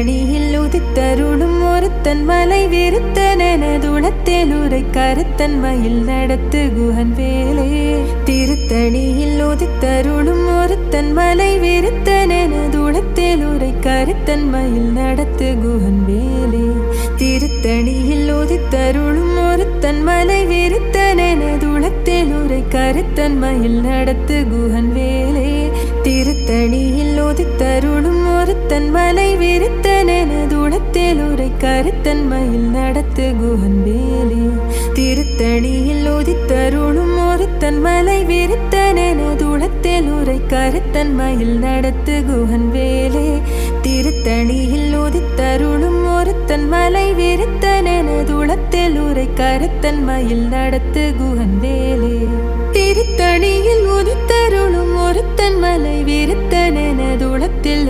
திருத்தணியில் உதித்தருளும் ஒருத்தன் மலை விருத்தனதுளத்தில் உரை கருத்தன் மயில் நடத்து குஹன் வேலே திருத்தணியில் உதித்தருளும் ஒருத்தன் மலை விருத்தனதுளத்தில் உரை கருத்தன் மயில் நடத்து குஹன் வேலே திருத்தணியில் உதித்தருளும் ஒருத்தன் மலை விருத்தனதுளத்தில் உரை கருத்தன் மயில் நடத்து குஹன் வேலே திருத்தணியில் உதித்தருளும் ஒருத்தன் மலை விருத்தனதுளத்தில் உரை கருத்தன் மயில் நடத்து குஹன் வேலே திருத்தணியில் உதித்தருளும் ஒருத்தன் மலை விருத்தனதுளத்தில் உரை கருத்தன் மயில் நடத்து குஹன் வேலே திருத்தணியில் உதித்தருளும் ஒருத்தன் மலை விருத்தனதுளத்தில் உரை கருத்தன் மயில் நடத்து குஹன் வேலே திருத்தணியில் உதித்தருளும் ஒருத்தன் மலை விருத்தனதுளத்தில்